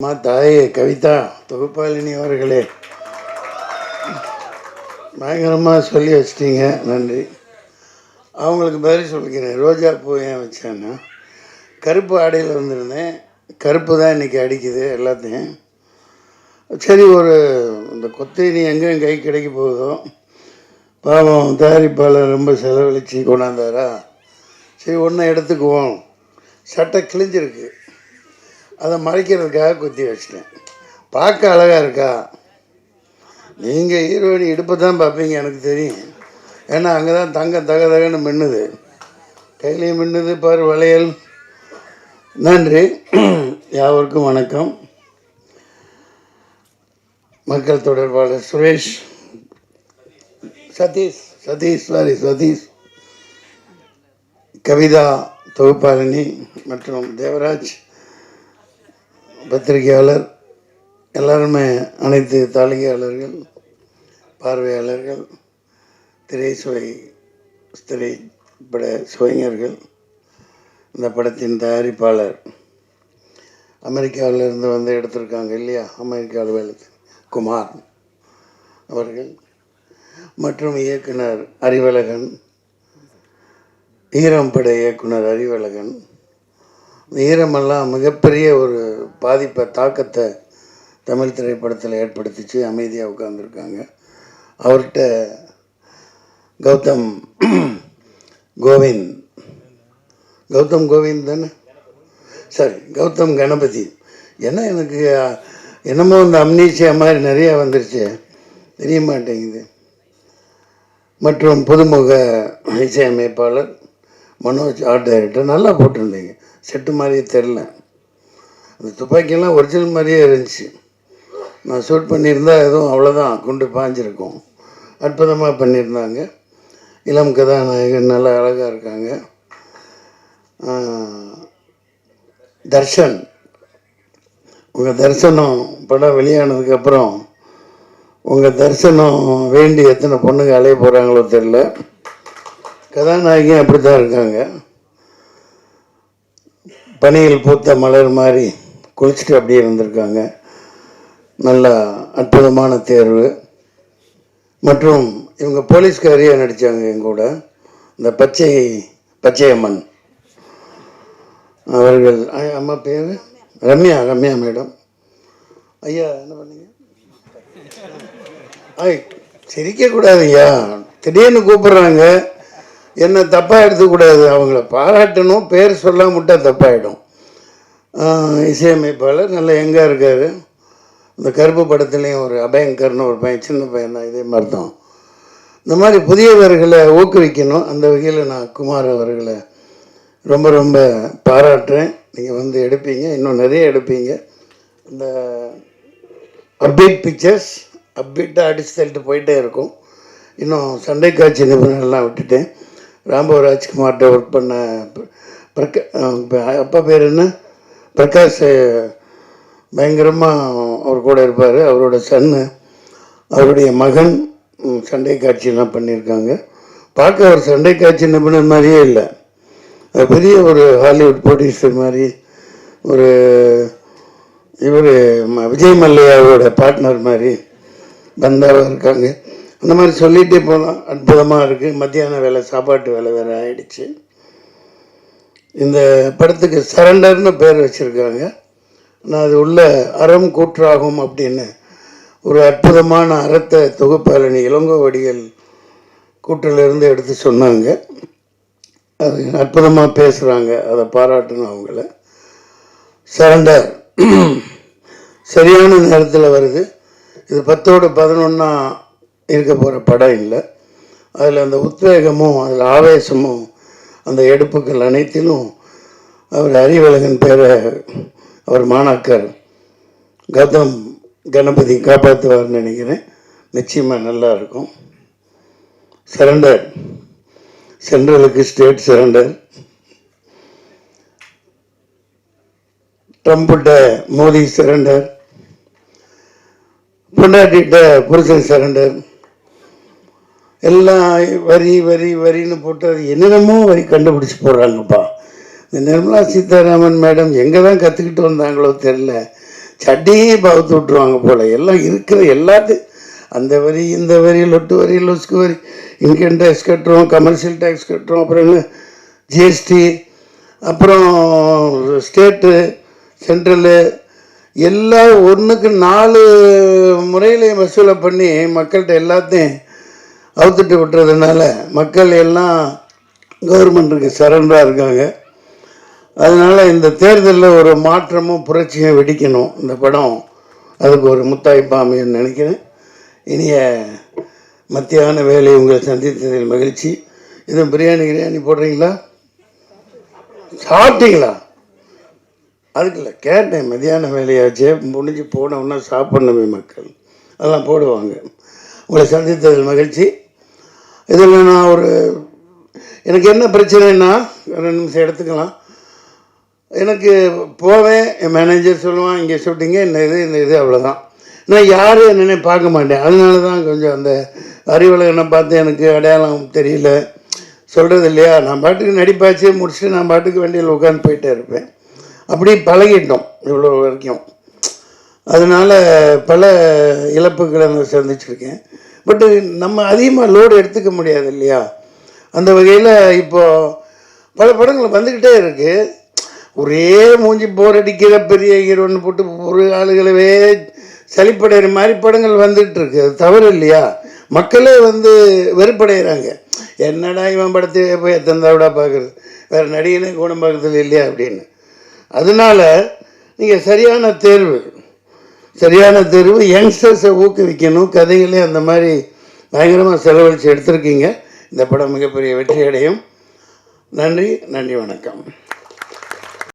அம்மா தாயே கவிதா தொகுப்பாளினி அவர்களே, பயங்கரமாக சொல்லி வச்சிட்டீங்க, நன்றி. அவங்களுக்கு பதில் சொல்லிக்கிறேன். ரோஜா பூ ஏன் வச்சேன்னா, கருப்பு ஆடையில் வந்திருந்தேன். கருப்பு தான் இன்றைக்கி அடிக்குது எல்லாத்தையும். சரி, ஒரு இந்த கொத்தேரி எங்கே கை கிடைக்க போகுதோ, பாவம் தயாரிப்பாளர் ரொம்ப செலவழித்து கொண்டாந்தாரா, சரி ஒன்றை எடுத்துக்குவோம். சட்டை கிழிஞ்சிருக்கு, அதை மறைக்கிறதுக்காக குத்தி வச்சிட்டேன். பார்க்க அழகாக இருக்கா? நீங்கள் ஹீரோயினி இடுப்பை தான் பார்ப்பீங்க, எனக்கு தெரியும். ஏன்னா அங்கே தான் தகன்னு மின்னுது, கையிலையும் மின்னுது பாரு வளையல். நன்றி. யாவருக்கும் வணக்கம். மக்கள் தொடர்பாளர் சுரேஷ், சதீஷ், கவிதா தொகுப்பாளினி மற்றும் தேவராஜ் பத்திரிகையாளர், எல்லாருமே, அனைத்து தாளிகையாளர்கள், பார்வையாளர்கள், திரைப்பட சுவைஞர்கள், இந்த படத்தின் தயாரிப்பாளர் அமெரிக்காவிலிருந்து வந்து எடுத்திருக்காங்க இல்லையா, அமெரிக்காவில் குமார் அவர்கள், மற்றும் இயக்குனர் அறிவழகன், ஈரம் பட இயக்குனர் அறிவழகன். ஈரமெல்லாம் மிகப்பெரிய ஒரு பாதிப்பை, தாக்கத்தை தமிழ் திரைப்படத்தில் ஏற்படுத்திச்சு. அமைதியாக உட்கார்ந்துருக்காங்க. அவர்கிட்ட கௌதம் கோவிந்த் தானே, சரி, கௌதம் கணபதி. ஏன்னா எனக்கு என்னமோ இந்த அம்னீசியா மாதிரி நிறையா வந்துருச்சு, தெரிய மாட்டேங்குது. மற்றும் புதுமுக இசையமைப்பாளர் மனோஜ், ஆர்ட் டைரக்டர். நல்லா போட்டிருந்தீங்க, செட்டு மாதிரியே தெரில. அந்த துப்பாக்கியெல்லாம் ஒரிஜினல் மாதிரியே இருந்துச்சு. நான் ஷூட் பண்ணியிருந்தால் எதுவும் அவ்வளோதான், குண்டு பாஞ்சிருக்கும். அற்புதமாக பண்ணியிருந்தாங்க. இளம் கதாநாயகன் நல்லா அழகாக இருக்காங்க. தர்ஷன், உங்கள் தரிசனம் படம் வெளியானதுக்கப்புறம் உங்கள் தரிசனம் வேண்டி எத்தனை பொண்ணுங்க அலைய போகிறாங்களோ தெரில. கதாநாயகி அப்படி தான் இருக்காங்க. பனியில் பூத்த மலர் மாதிரி குளிச்சுட்டு அப்படியே இருந்திருக்காங்க. நல்ல அற்புதமான தேர்வு. மற்றும் இவங்க போலீஸ்காரியாக நடித்தாங்க எங்கூட, இந்த பச்சையம்மன் அவர்கள். அம்மா பேர் ரம்யா மேடம். ஐயா என்ன பண்ணீங்க? சிரிக்கக்கூடாது ஐயா, திடீர்னு கூப்பிட்றாங்க, என்ன தப்பாக எடுத்துக்கூடாது. அவங்கள பாராட்டணும், பேர் சொல்லாம விட்டால் தப்பாகிடும். இசையமைப்பாளர் நல்ல எங்கே இருக்கார். இந்த கருப்பு படத்துலேயும் ஒரு அபயங்கர்னு ஒரு பையன், சின்ன பையன் தான், இதே மாதிரி தான். இந்த மாதிரி புதியவர்களை ஊக்குவிக்கணும். அந்த வகையில் நான் குமார் அவர்களை ரொம்ப ரொம்ப பாராட்டுறேன். நீங்கள் வந்து எடுப்பீங்க, இன்னும் நிறைய எடுப்பீங்க. இந்த அப்டேட் பிக்சர்ஸ் அப்டேட்டாக அடிச்சு தள்ளிட்டு போயிட்டே இருக்கும். இன்னும் சண்டை காட்சி நிபுணர்லாம் விட்டுட்டேன். ராம்போ ராஜ்குமார்கிட்ட ஒர்க் பண்ண அப்பா பேர் என்ன, பிரகாஷ், பயங்கரமாக அவர் கூட இருப்பார். அவரோட சன்னு, அவருடைய மகன் சண்டை காட்சியெல்லாம் பண்ணியிருக்காங்க. பார்க்க ஒரு சண்டை காட்சி நிபுணர் மாதிரியே இல்லை, பெரிய ஒரு ஹாலிவுட் ப்ரொடியூசர் மாதிரி. ஒரு இவர் விஜய் மல்லையாவோட பார்ட்னர் மாதிரி பந்தாவாக இருக்காங்க. அந்த மாதிரி சொல்லிகிட்டே போகலாம். அற்புதமாக இருக்குது. மத்தியான வேலை, சாப்பாட்டு வேலை வேறு ஆகிடுச்சு. இந்த படத்துக்கு சரண்டர்னு பேர் வச்சுருக்காங்க. நான் அது உள்ள அறம் கூற்றாகும் அப்படின்னு ஒரு அற்புதமான அறத்தை தொகுப்பாளினி இளங்கோவடிகள் கூற்றிலிருந்து எடுத்து சொன்னாங்க. அது அற்புதமாக பேசுகிறாங்க, அதை பாராட்டணும் அவங்கள. சரண்டர் சரியான நேரத்தில் வருது. இது 10ஓட 11 இருக்க போகிற படம் இல்லை. அதில் அந்த உத்வேகமும், அதில் ஆவேசமும், அந்த எடுப்புகள் அனைத்திலும் அவர் அறிவழகன் பேரை அவர் மாணாக்கர் கௌதம் கணபதி காப்பாற்றுவார்னு நினைக்கிறேன். நிச்சயமாக நல்லா இருக்கும். சரண்டர், சென்ட்ரலுக்கு ஸ்டேட் சரண்டர், ட்ரம்ப்கிட்ட மோடி சரண்டர், பொண்டாட்டிகிட்ட புருஷன் சரண்டர். எல்லாம் வரின்னு போட்டு அது என்னென்னமோ வரி கண்டுபிடிச்சி போடுறாங்கப்பா. இந்த நிர்மலா சீதாராமன் மேடம் எங்கே தான் கற்றுக்கிட்டு வந்தாங்களோ தெரில. சட்டியே பகுத்து விட்டுருவாங்க போல். எல்லாம் இருக்கிற எல்லாத்தையும் அந்த வரி இந்த வரி லொட்டு வரி லொஸ்கு வரி இன்கம் டேக்ஸ் கட்டுறோம், கமர்ஷியல் டேக்ஸ் கட்டுறோம், அப்புறம் என்ன ஜிஎஸ்டி, அப்புறம் ஸ்டேட்டு சென்ட்ரலு எல்லாம் ஒன்றுக்கு 4 முறையில் வசூலை பண்ணி மக்கள்கிட்ட எல்லாத்தையும் அவுத்துட்டு விட்டுறதுனால மக்கள் எல்லாம் கவர்மெண்ட்டுக்கு சரண்டராக இருக்காங்க. அதனால் இந்த தேர்தலில் ஒரு மாற்றமும் புரட்சியும் வெடிக்கணும் இந்த படம். அதுக்கு ஒரு முத்தாய்ப்பாக அமையும்னு நினைக்கிறேன். இனிய மத்தியான வேலை உங்களை சந்தித்ததில் மகிழ்ச்சி. இதுவும் பிரியாணி போடுறீங்களா? சாப்பிட்டீங்களா? அதுக்கு இல்லை கேட்டேன். மதியான வேலையாச்சே முடிஞ்சு போனோம்னா சாப்பிடணுமே மக்கள், அதெல்லாம் போடுவாங்க. உங்களை சந்தித்ததில் மகிழ்ச்சி. இதில் நான் எனக்கு என்ன பிரச்சனைன்னா 2 நிமிஷம் எடுத்துக்கலாம். எனக்கு போவேன், என் மேனேஜர் சொல்லுவான் இங்கே ஷூட்டிங்க இந்த இது அவ்வளோதான். நான் யாரும் என்னென்ன பார்க்க மாட்டேன். அதனால தான் கொஞ்சம் அந்த அறிவுலகனை பார்த்து எனக்கு அடையாளம் தெரியல சொல்கிறது இல்லையா. நான் பாட்டுக்கு நடிப்பாச்சு முடிச்சுட்டு நான் பாட்டுக்கு வண்டியில் உட்காந்து போயிட்டே இருப்பேன். அப்படி பழகிட்டோம் இவ்வளோ வரைக்கும். அதனால் பல இழப்புகளை நான் சந்திச்சிருக்கேன். பட்டு நம்ம அதிகமாக லோடு எடுத்துக்க முடியாது இல்லையா. அந்த வகையில் இப்போது பல படங்கள் வந்துக்கிட்டே இருக்குது. ஒரே மூஞ்சி போர் அடிக்கிற பெரிய ஹீரோன்னு போட்டு ஒரு ஆளுகளவே சளிப்படைகிற மாதிரி படங்கள் வந்துகிட்டு இருக்கு. அது தவறு இல்லையா. மக்களே வெறுப்படைகிறாங்க. என்னடா இவன் படத்தை போய் எத்தந்தாவிடா பார்க்குறது, வேறு நடிகனே குணம் பார்க்குறது இல்லையா அப்படின்னு. அதனால் நீங்கள் சரியான தேர்வு யங்ஸ்டர்ஸை ஊக்குவிக்கணும். கதைகளே அந்த மாதிரி பயங்கரமாக செலவழித்து எடுத்திருக்கீங்க. இந்த படம் மிகப்பெரிய வெற்றி அடையும். நன்றி, வணக்கம்.